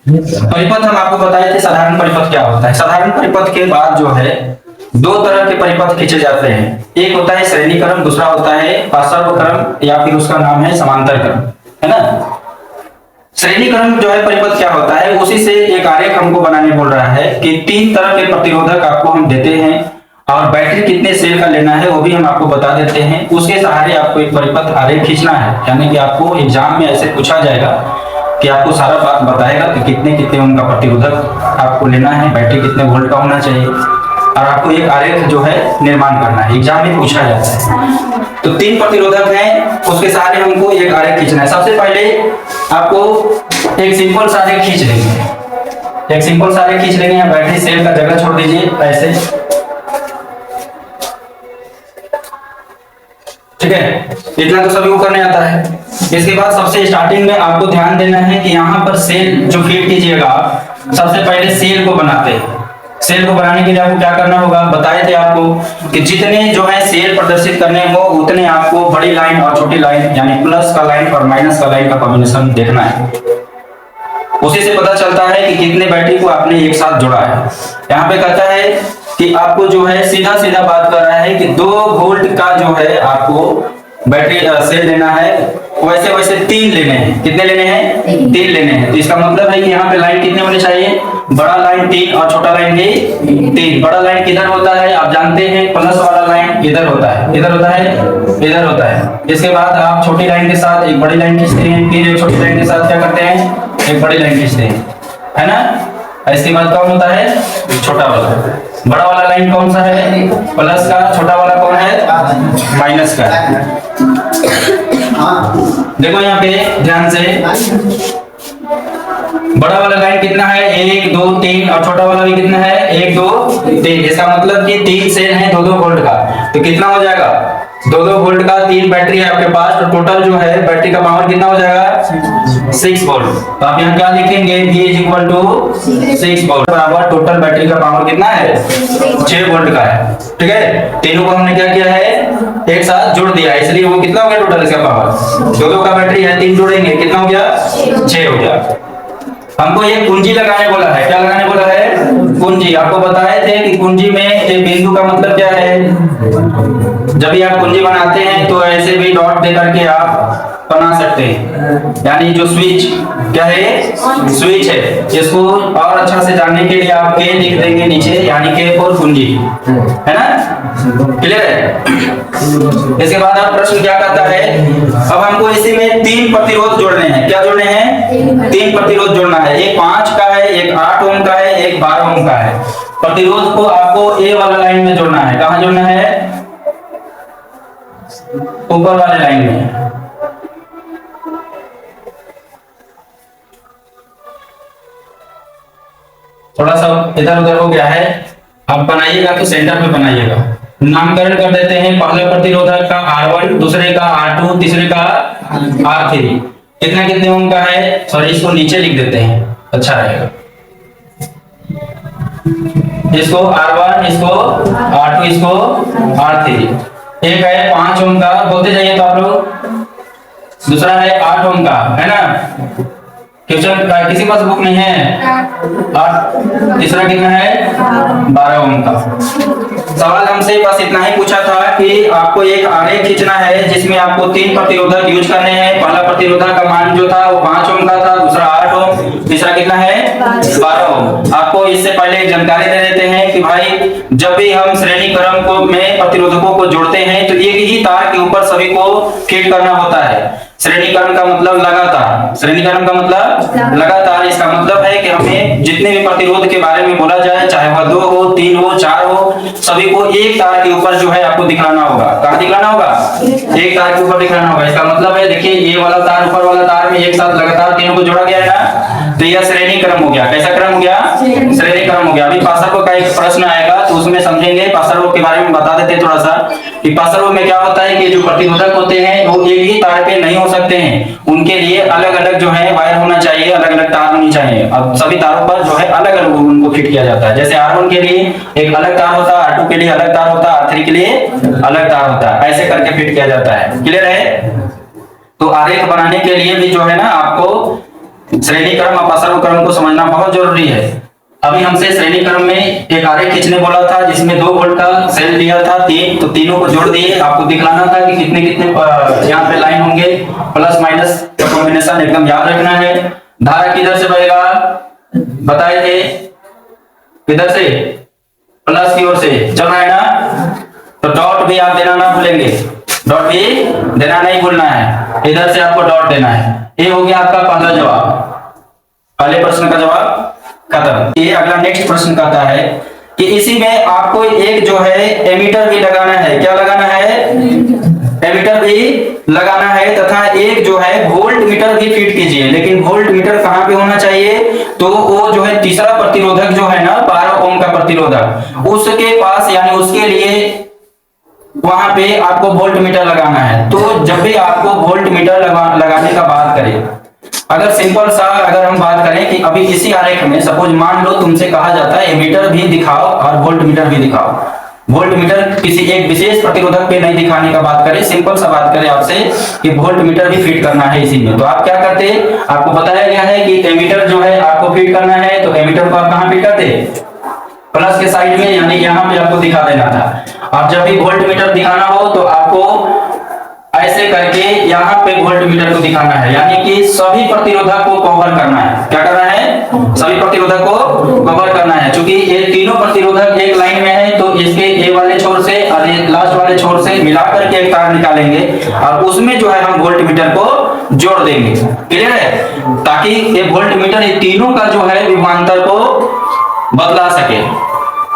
परिपथ हम आपको बताए थे साधारण परिपथ क्या होता है। साधारण परिपथ के बाद जो है दो तरह के परिपथ खींचे जाते हैं। एक होता है श्रेणी क्रम, दूसरा होता है पार्श्व क्रम या फिर उसका नाम है समांतर क्रम, है ना। श्रेणी क्रम जो है परिपथ क्या होता है, उसी से एक आरेख हमको बनाने बोल रहा है कि 3 तरह के प्रतिरोधक आपको हम देते हैं और बैटरी कितने सेल का लेना है वो भी हम आपको बता देते हैं। उसके सहारे आपको एक परिपथ आरेख खींचना है, यानी कि आपको एग्जाम में ऐसे पूछा जाएगा कि आपको सारा बात बताएगा कि कितने कितने उनका प्रतिरोधक आपको लेना है, बैटरी कितने वोल्ट का होना चाहिए, और आपको एक आरेख जो है निर्माण करना है। एग्जाम में पूछा जाता है। तो 3 प्रतिरोधक हैं, उसके सहारे हमको एक आरेख खींचना है। सबसे पहले आपको एक सिंपल सा आरेख खींच लेंगे, एक सिंपल सा आरेख खींच लेंगे। बैटरी सेल का जगह छोड़ दीजिए ऐसे, ठीक है। इतना तो सभी को करने आता है। इसके बाद सबसे स्टार्टिंग में आपको ध्यान देना है कि यहाँ पर सेल जो फीड कीजिएगा, सबसे पहले सेल को बनाते हैं। सेल को बनाने के लिए आपको क्या करना होगा, बताए थे आपको कि जितने जो है सेल प्रदर्शित करने हो उतने आपको बड़ी लाइन और छोटी लाइन यानी प्लस का लाइन और माइनस का लाइन का कॉम्बिनेशन देखना है। उसी से पता चलता है कि कितने बैटरी को आपने एक साथ जोड़ा है। यहाँ पे कहता है कि आपको जो है सीधा सीधा बात कर रहा है कि 2 वोल्ट का जो है आपको बैटरी सेल लेना है, वैसे वैसे 3 लेने हैं। कितने लेने हैं? 3 लेने हैं। तो इसका मतलब है कि यहाँ पे लाइन कितने होने चाहिए, बड़ा लाइन 3 और छोटा लाइन भी 3। बड़ा लाइन किधर होता है आप जानते हैं, प्लस वाला लाइन इधर होता है, इधर होता है, इधर होता है। इसके बाद आप छोटी लाइन के साथ एक बड़ी लाइन खींचते हैं, फिर एक छोटी लाइन के साथ क्या करते हैं, एक बड़ी लाइन खींचते हैं, है ना। इसके बाद कौन होता है, छोटा वाला। बड़ा वाला लाइन कौन सा है, प्लस का, छोटा वाला कौन है, माइनस का। देखो यहाँ पे ध्यान से, बड़ा वाला लाइन कितना है, 1 2 3, और छोटा वाला भी कितना है, 1 2 3। इसका मतलब कि 3 सेल है 2-2 वोल्ट का, तो कितना हो जाएगा, 2-2 वोल्ट का 3 बैटरी है आपके पास, तो टोटल जो है बैटरी का पावर कितना हो जाएगा, 6 वोल्ट। तो आप यहाँ क्या लिखेंगे, V = 6 वोल्ट बराबर टोटल बैटरी का पावर कितना है, 6 वोल्ट का है, ठीक है। तीनों को हमने क्या किया है, एक साथ जोड़ दिया, इसलिए वो कितना हो गया टोटल इसका पावर, 2-2 का बैटरी है, 3 जोड़ेंगे कितना हो गया, 6 हो गया। हमको ये कुंजी लगाने बोला है, क्या लगाने बोला है, कुंजी। आपको बताए थे कि कुंजी में एक बिंदु का मतलब क्या है, जब भी आप कुंजी बनाते हैं तो ऐसे भी डॉट दे करके आप बना सकते हैं, यानी जो स्विच क्या है, स्विच है। इसको और अच्छा से जानने के लिए आप के लिख देंगे नीचे, यानी के फॉर कुंजी, है ना, क्लियर है। इसके बाद आप प्रश्न क्या करता है, अब हमको इसी में 3 प्रतिरोध जोड़ने हैं। क्या जोड़ने हैं, 3 प्रतिरोध जोड़ना है। एक 5 का है, एक 8 ओम का है, एक 12 ओम का है। प्रतिरोध को आपको ए वाला लाइन में जोड़ना है। कहां जोड़ना है, ऊपर वाले लाइन में। थोड़ा सा इधर उधर हो गया है, आप बनाइएगा तो सेंटर में बनाइएगा। नामकरण कर देते हैं, पहले प्रतिरोधक का R1, दूसरे का R2, तीसरे का R3। कितना कितने ओम का है, सॉरी इसको नीचे लिख देते हैं, अच्छा रहेगा। इसको R1, इसको R2, इसको R3। एक है 5 ओम का, बोलते जाइए तो आप लोग। दूसरा है 8 ओम का, है ना, क्वेश्चन किसी के पास बुक नहीं है। और तीसरा कितना है, 12 ओम का। सवाल हमसे बस इतना ही पूछा था कि आपको एक आरेख खींचना है जिसमें आपको 3 प्रतिरोधक यूज करने हैं। पहला प्रतिरोधक का मान जो था वो 5 ओम का था, दूसरा 8 ओम, तीसरा कितना है, 12 ओम। आपको इससे पहले एक जानकारी दे देते हैं कि भाई जब भी हम श्रेणी क्रम को में प्रतिरोधकों को जोड़ते हैं तो एक ही तार के ऊपर सभी को फीड करना होता है। श्रेणी क्रम का मतलब लगातार, श्रेणी क्रम का मतलब लगातार। इसका मतलब है कि हमें जितने भी प्रतिरोध के बारे में बोला जाए, चाहे वह 2 हो, 3 हो, 4 हो, सभी को एक तार के ऊपर जो है आपको दिखाना होगा। कहाँ दिखाना होगा, एक तार के ऊपर दिखाना होगा। इसका मतलब है देखिए ये वाला तार ऊपर वाला तार में एक साथ लगातार तीनों को जोड़ा गया है ना, तो यह श्रेणी क्रम हो गया। कैसा क्रम हो गया, श्रेणी क्रम हो गया। अभी पासर का एक प्रश्न आएगा तो उसमें समझेंगे। पासर के बारे में बता देते थोड़ा सा कि पासर में क्या होता है कि जो प्रतिरोधक होते हैं वो एक ही तार पे नहीं हो सकते हैं, उनके लिए अलग अलग जो है वायर होना चाहिए, अलग अलग तार होनी चाहिए। अब सभी तारों पर जो है अलग अलग उनको फिट किया जाता है। जैसे R1 के लिए एक अलग तार होता है, R2 के लिए अलग तार होता है, R3 के लिए अलग तार होता है, ऐसे करके फिट किया जाता है। क्लियर है। तो आरेख बनाने के लिए भी जो है ना आपको श्रेणी क्रम अपसरण क्रम को समझना बहुत जरूरी है। अभी हमसे श्रेणी क्रम में एक आरेख खींचने बोला था जिसमें 2 वोल्ट का सेल दिया था, तो तीनों को जोड़ दिए। आपको दिखलाना था कि कितने कितने यहाँ पे लाइन होंगे, प्लस माइनस का कॉम्बिनेशन एकदम याद रखना है। धारा किधर से बहेगा बताए थे, किधर से, प्लस की ओर से चल रहा है ना, तो डॉट भी आप देना ना भूलेंगे, डॉट भी देना नहीं भूलना है, इधर से आपको डॉट देना है। ये हो गया आपका पहला जवाब, पहले प्रश्न का जवाब खत्म। ये अगला नेक्स्ट प्रश्न कहता है कि इसी में आपको एक जो है एमीटर भी लगाना है। क्या लगाना है, एमीटर भी लगाना है, तथा एक जो है वोल्ट मीटर भी फिट कीजिए। लेकिन वोल्ट मीटर कहां पे होना चाहिए, तो वो जो है तीसरा प्रतिरोधक जो है ना 12 ओम का प्रतिरोधक, उसके पास, यानी उसके लिए वहां पे आपको वोल्ट मीटर लगाना है। तो जब भी आपको वोल्ट मीटर लगाने का बात करें, अगर सिंपल सा अगर हम बात करें कि अभी इसी आरेख में सपोज मान लो तुमसे कहा जाता है एमीटर भी दिखाओ और वोल्ट मीटर भी दिखाओ। वोल्ट मीटर किसी एक विशेष प्रतिरोधक पे नहीं दिखाने का बात करें, सिंपल सा बात करें आपसे कि वोल्ट मीटर भी फिट करना है इसी में, तो आप क्या करते, आपको बताया गया है कि एमीटर जो है आपको फिट करना है, तो एमीटर को आप कहां फिट करते, प्लस के साइड में, यानी यहाँ पे आपको दिखा देना था। और जब भी वोल्ट मीटर दिखाना हो तो आपको ऐसे करके यहाँ पे वोल्ट मीटर को दिखाना है, यानी कि सभी प्रतिरोधक को कवर करना है। क्या करना है, सभी प्रतिरोधक को कवर करना है। क्योंकि ये तीनों प्रतिरोधक एक लाइन में है, तो इसके ए वाले छोर से और लास्ट वाले छोर से मिलाकर के एक तार निकालेंगे और उसमें जो है हम वोल्ट मीटर को जोड़ देंगे। क्लियर है, ताकि ये वोल्ट मीटर ये तीनों का जो है विभवांतर को बदला सके,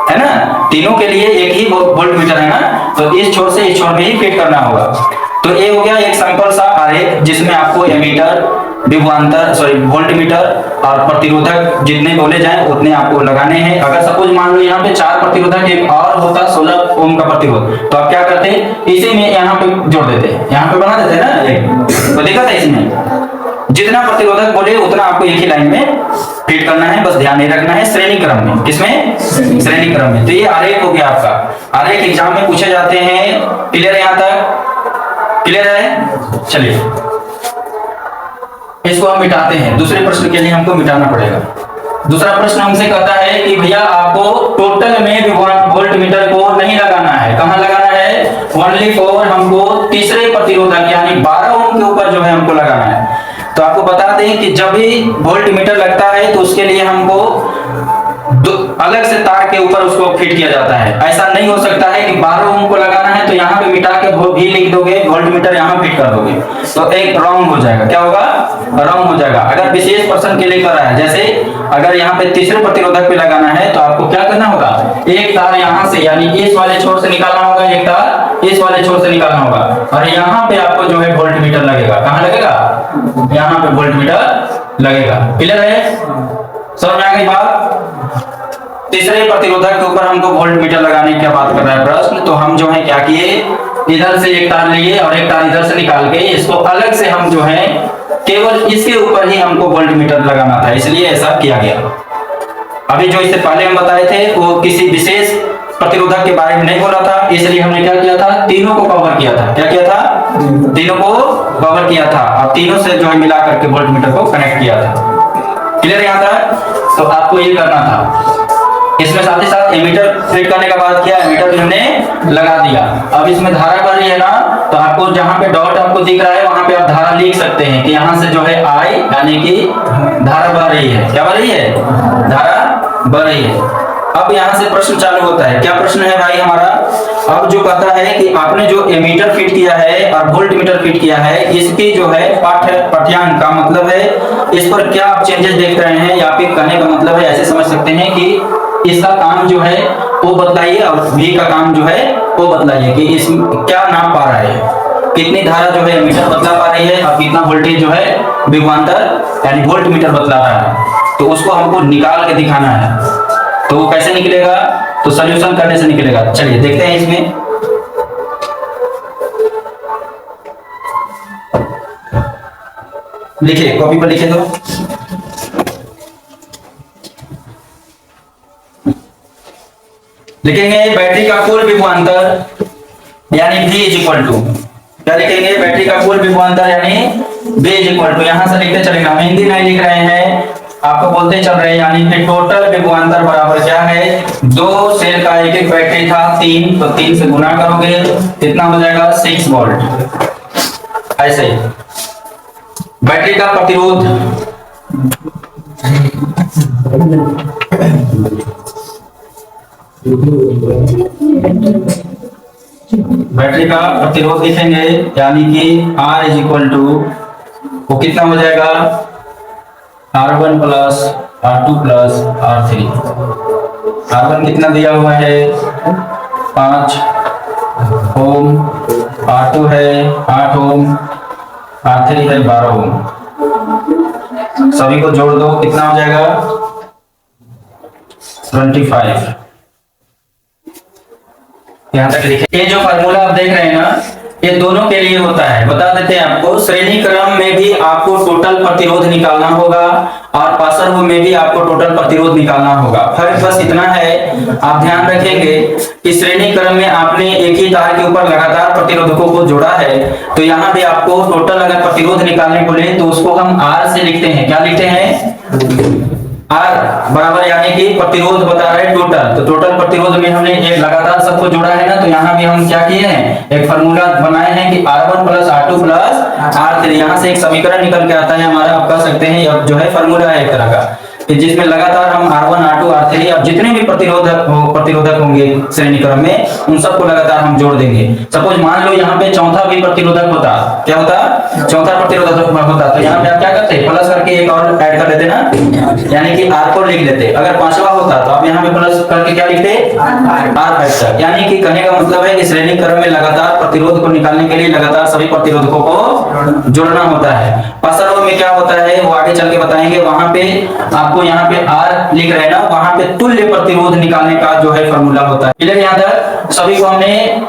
है ना। तीनों के लिए एक ही वोल्ट मीटर है ना, तो इस छोर से इस छोर में ही फिट करना होगा। तो ये हो गया एक सिंपल सा आरेख जिसमें आपको एमीटर, विभवांतर, वोल्ट मीटर और प्रतिरोधक जितने बोले जाएं उतने आपको लगाने हैं। अगर सपोज मान लो यहाँ पे 4 प्रतिरोधक एक और होता 16 ओम का प्रतिरोध, तो आप क्या करते, इसी में यहाँ पे जोड़ देते, यहाँ पे बना देते ना एक, तो देखा था इसमें जितना प्रतिरोधक बोले उतना आपको एक ही लाइन में फिट करना है, बस ध्यान नहीं रखना है। श्रेणी क्रम में, किसमें, श्रेणी क्रम में। तो ये आरेख हो गया आपका, आरेख एग्जाम में पूछे जाते हैं। क्लियर है, यहाँ तक क्लियर है। चलिए इसको हम मिटाते हैं, दूसरे प्रश्न के लिए हमको मिटाना पड़ेगा। दूसरा प्रश्न हमसे कहता है कि भैया आपको टोटल में वोल्ट मीटर को नहीं लगाना है, कहां लगाना है, ओनली फॉर हमको तीसरे प्रतिरोधक यानी 12 ओम के ऊपर जो है हमको लगाना है। तो आपको बता दें कि जब भी वोल्ट मीटर लगता है तो उसके लिए हमको अलग से तार के ऊपर उसको फिट किया जाता है। ऐसा नहीं हो सकता है कि 12 ओम को लगाना है तो यहाँ पे मिटा के भी लिख दोगे, वोल्ट मीटर यहाँ फिट कर दोगे, तो एक रॉन्ग हो जाएगा। क्या होगा, रॉन्ग हो जाएगा। अगर विशेष प्रश्न के लिए कर रहा है, जैसे अगर यहाँ पे तीसरे प्रतिरोधक पे लगाना है तो आपको क्या करना होगा, एक तार यहाँ से यानी इस वाले छोर से निकालना होगा, एक तार इस वाले छोर से निकालना होगा, और यहाँ पे आपको जो है वोल्ट मीटर लगेगा। कहाँ लगेगा, यहाँ पे वोल्ट मीटर लगेगा। क्लियर है, समझ में आ गई बात। तीसरे प्रतिरोधक के ऊपर हमको वोल्ट मीटर लगाने की बात कर रहा है प्रश्न, तो हम जो है क्या किए, इधर से एक तार लिए और एक तार इधर से निकाल के इसको अलग से हम जो है केवल इसके ऊपर ही हमको वोल्ट मीटर लगाना था, इसलिए ऐसा किया गया। अभी जो इससे पहले हम बताए थे वो किसी विशेष प्रतिरोधक के बारे में नहीं बोला था, इसलिए हमने क्या किया था, तीनों को कवर किया था। क्या किया था, तीनों को कवर किया था और तीनों से जो है मिला करके वोल्ट मीटर को कनेक्ट किया था। क्लियर यहाँ तक, तो आपको ये करना था। इसमें साथ ही साथ एमीटर फिट करने का बात किया, एमीटर भी हमने लगा दिया। अब इसमें धारा बढ़ रही है ना, तो आपको जहां पे डॉट आपको दिख रहा है वहां पे आप धारा लिख सकते हैं कि यहाँ से जो है आई यानी कि धारा बढ़ रही है। क्या बढ़ रही है, धारा बढ़ रही है। अब यहाँ से प्रश्न चालू होता है। क्या प्रश्न है भाई हमारा, अब जो कहता है कि आपने जो एमीटर फिट किया है और वोल्ट मीटर फिट किया है, इसकी जो है पाठ्यांक का मतलब है इस पर क्या आप चेंजेस देख रहे हैं, या फिर कहने का मतलब है ऐसे समझ सकते हैं कि इसका काम जो है वो बदलाइए और V का काम जो है वो बदलाइए कि इसमें क्या नाप पा रहा है, कितनी धारा जो है मीटर बदला पा रही है और कितना वोल्टेज जो है विभवांतर यानी वोल्ट मीटर बदला रहा है, तो उसको हमको निकाल के दिखाना है। तो वो कैसे निकलेगा, तो सॉल्यूशन करने से निकलेगा। चलिए देखते हैं इसमें। लिखिए, कॉपी पर लिखे तो लिखेंगे बैटरी का कुल विभवांतर यानी V इज इक्वल टू, क्या लिखेंगे, बैटरी का कुल विभवांतर यानी B इज इक्वल टू, यहां से लिखते चलेगा, मेहंदी नहीं लिख रहे हैं, आपको बोलते चल रहे हैं, यानी कि टोटल विभवांतर बराबर क्या है, दो सेल का एक एक बैटरी था 3, तो 3 से गुना करोगे कितना हो जाएगा 6 वोल्ट। ऐसे बैटरी का प्रतिरोध, बैटरी का प्रतिरोध लिखेंगे, यानी कि R इज इक्वल टू, वो कितना हो जाएगा R1 plus R2 plus R3। R1 कितना दिया हुआ है 5 ओम, R2 है 8 ओम, R3 है 12 ओम। सभी को जोड़ दो, कितना हो जाएगा 25। यहाँ तक लिखे। ये जो फार्मूला आप देख रहे हैं ना, ये दोनों के लिए होता है। बता देते हैं आपको, श्रेणी क्रम में भी आपको टोटल प्रतिरोध निकालना होगा और पार्श्व में भी आपको टोटल प्रतिरोध निकालना होगा। फर्क बस इतना है, आप ध्यान रखेंगे कि श्रेणी क्रम में आपने एक ही तार के ऊपर लगातार प्रतिरोधकों को जोड़ा है, तो यहाँ पे आपको टोटल अगर प्रतिरोध निकालने को ले तो उसको हम R से लिखते हैं। क्या लिखते हैं R बराबर, यानी कि प्रतिरोध बता रहे हैं टोटल, तो टोटल प्रतिरोध में हमने एक लगातार सबको जोड़ा है ना, तो यहाँ भी हम क्या किए हैं, एक फार्मूला बनाए हैं कि R1 plus R2 plus R3। यहाँ से एक समीकरण निकल के आता है हमारा, आप कह सकते हैं अब जो है फार्मूला है एक तरह का, कि जिसमें लगातार हम R1 R2 R3 अब जितने भी प्रतिरोधक होंगे श्रेणी क्रम में, उन सबको लगातार हम जोड़ देंगे। सपोज मान लो यहाँ पे चौथा भी प्रतिरोधक होता, क्या होता, चौथा प्रतिरोधक होता, तो यहाँ पे आप क्या करते, प्लस करके एक और ऐड कर लेते ना, यानी कि R को लिख लेते। अगर पांचवा होता तो आप यहाँ पे प्लस करके क्या लिखते, R फैक्टर। यानी कि कहने का मतलब है कि श्रेणी क्रम में लगातार प्रतिरोध को निकालने के लिए लगातार सभी प्रतिरोधकों को जोड़ना होता है। पार्श्व में क्या होता है वो आगे चल के बताएंगे। वहां पे आपको यहाँ पे R लिख रहे हैं ना, वहां पे तुल्य प्रतिरोध निकालने का जो है फॉर्मूला होता है। क्लियर? यहाँ तक सभी को हमने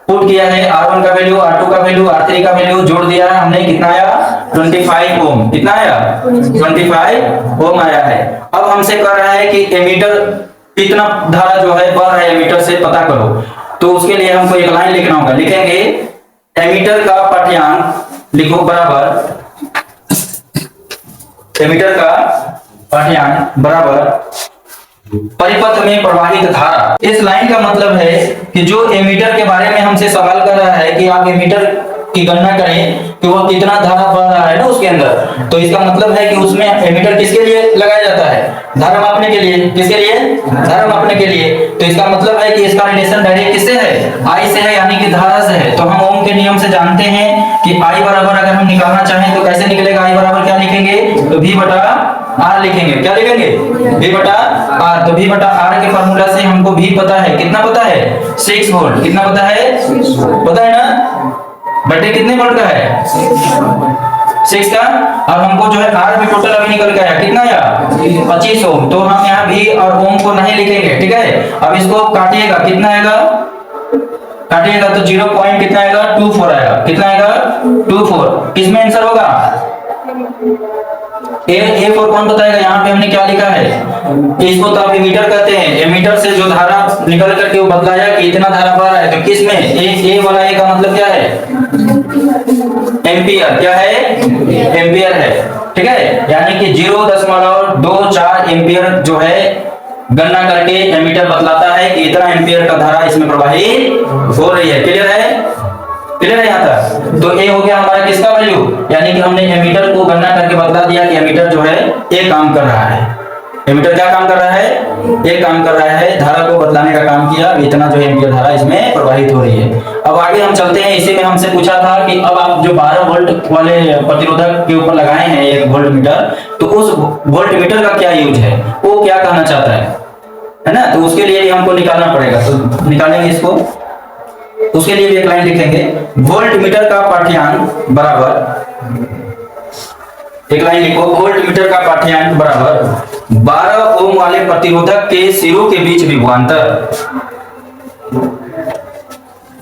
पुट किया है, R1 का वैल्यू, R2 का वैल्यू, R3 का वैल्यू जोड़ दिया है हमने। कितना आया 25 ओम। कितना आया 25 ओम आया है। अब हमसे कह रहा है कि एमीटर कितना धारा जो है बढ़ रहा है एमीटर से पता करो, तो उसके लिए हमको एक लाइन लिखना होगा। लिखेंगे एमीटर का पाठ्यांक लिखो बराबर, एमीटर का पाठ्यांक बराबर परिपथ में प्रवाहित धारा। इस लाइन का मतलब है कि जो एमीटर के बारे में हमसे सवाल कर रहा है कि आप एमीटर की गणना करें कि वो कितना धारा बह रहा है ना उसके अंदर, तो इसका मतलब है कि उसमें एमीटर किसके लिए लगाया जाता है, धारा मापने के लिए। किसके लिए, धारा मापने के लिए। तो इसका मतलब है कि इसका रिलेशन डायरेक्ट किससे है, आई से है, यानी कि धारा से है। तो हम ओम के नियम से जानते हैं कि आई बराबर अगर हम निकालना चाहें तो कैसे निकलेगा, आई बराबर क्या लिखेंगे, तो V बटा R लिखेंगे। क्या लिखेंगे, V बटा R। तो V बटा R के फार्मूला से हमको V पता है, कितना पता है 6 वोल्ट। कितना पता है, पता है ना, बैटरी कितने वोल्ट का है 6 का। अब हमको जो है R भी टोटल अभी निकल के आया, कितना आया 25 ओम। तो हम यहाँ V और ओम को नहीं लिखेंगे, ठीक है। अब इसको काटिएगा, कितना आएगा, काटिएगा तो 0 पॉइंट कितना आएगा 24 आएगा। कितना आएगा 24। किसमें आंसर होगा, A4 कौन बताएगा। यहाँ पे हमने क्या लिखा है, इसको तो आप एमीटर कहते हैं। एमीटर से जो धारा निकल करके वो बतलाया कि इतना धारा बह रहा है, तो किस में, ए वाला ए का मतलब क्या है, एम्पियर। क्या है, एम्पियर है, ठीक है। यानी कि 0.24 एम्पियर जो है गणना करके एमीटर बतलाता है कि इतना एम्पियर का धारा इसमें प्रवाहित हो रही है। क्लियर है, क्लियर है यहाँ तक। तो ए हो गया हमारा किसका वैल्यू, यानी कि हमने एमीटर को गणना करके बता दिया कि एमीटर जो है ए काम कर रहा है। एमीटर क्या काम कर रहा है, ए काम कर रहा है, धारा को बतलाने का काम किया। इतना जो एम्पियर धारा इसमें प्रवाहित हो रही है। अब आगे हम चलते हैं। इसी में हमसे पूछा था कि अब आप जो 12 वोल्ट वाले प्रतिरोधक के ऊपर लगाए हैं एक वोल्ट मीटर, तो उस वोल्ट मीटर का क्या यूज है, वो क्या कहना चाहता है ना। तो उसके लिए भी हमको निकालना पड़ेगा, तो निकालेंगे इसको। उसके लिए भी एक लाइन लिखेंगे, वोल्ट मीटर का पाठ्यांक बराबर, एक लाइन लिखो, वोल्ट मीटर का पाठ्यांक बराबर 12 ओम वाले प्रतिरोधक के सिरों के बीच विभवांतर।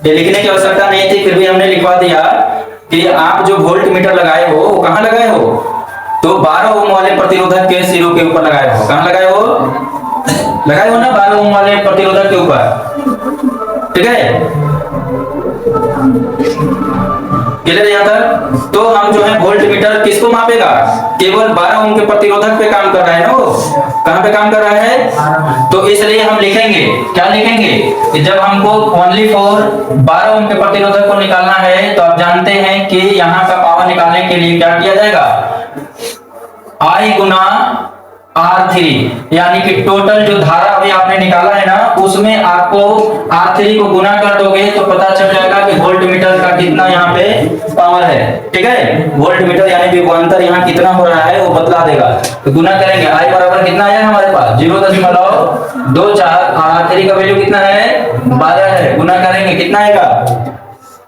ये लिखने की आवश्यकता नहीं थी, फिर भी हमने लिखवा दिया कि आप जो वोल्ट मीटर लगाए हो वो कहां लगाए हो, तो 12 ओम वाले प्रतिरोधक के सिरों के ऊपर लगाए हो। कहां लगाए हो, लगाए हो ना 12 ओम वाले प्रतिरोधक के ऊपर, ठीक है। क्लियर है यहाँ तक? तो हम जो है वोल्ट मीटर किसको मापेगा? केवल 12 ओम के प्रतिरोधक पे काम कर रहा है ना, वो कहां पे काम कर रहा है? तो इसलिए हम लिखेंगे, क्या लिखेंगे कि जब हमको ओनली फॉर 12 ओम के प्रतिरोधक को निकालना है तो आप जानते हैं कि यहाँ का पावर निकालने के लिए क्या किया जाएगा? I गुना R3, यानी कि टोटल जो धारा अभी आपने निकाला है ना, उसमें आपको R3 को गुना कर दोगे तो पता चल जाएगा कि वोल्ट मीटर का कितना यहाँ पे पावर है। ठीक है, वोल्ट मीटर यानी विभवांतर यहाँ कितना हो रहा है वो बतला देगा। तो गुना करेंगे, I बराबर कितना है हमारे पास 0.24 और R3 का वैल्यू कितना है 12 है। गुना करेंगे कितना आएगा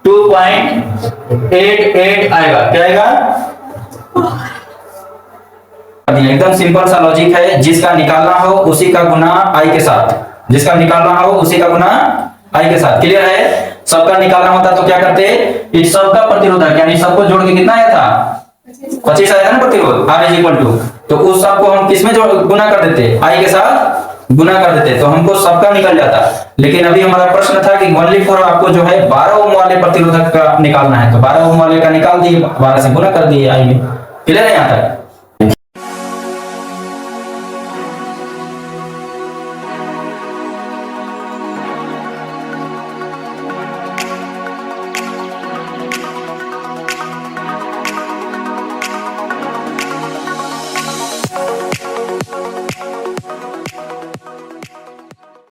2.88 आएगा। क्या आएगा? एकदम सिंपल सा लॉजिक है, जिसका निकालना हो उसी का गुना आई के साथ, जिसका निकालना हो उसी का गुना आई के साथ। क्लियर है? सबका निकालना होता तो क्या करते? इस सबका प्रतिरोधक यानी सबको जोड़ के कितना आया था 25 आया था ना प्रतिरोध R इज इक्वल टू, तो उस सबको हम किसमें जोड़ गुना कर देते? आई के साथ गुना कर देते तो हमको सबका निकल जाता। लेकिन अभी हमारा प्रश्न था कि ओनली फॉर आपको जो है 12 ओम वाले प्रतिरोधक का निकालना है, तो 12 ओम वाले का निकाल दिए, 12 से गुना कर दिए आई में। क्लियर है यहाँ तक?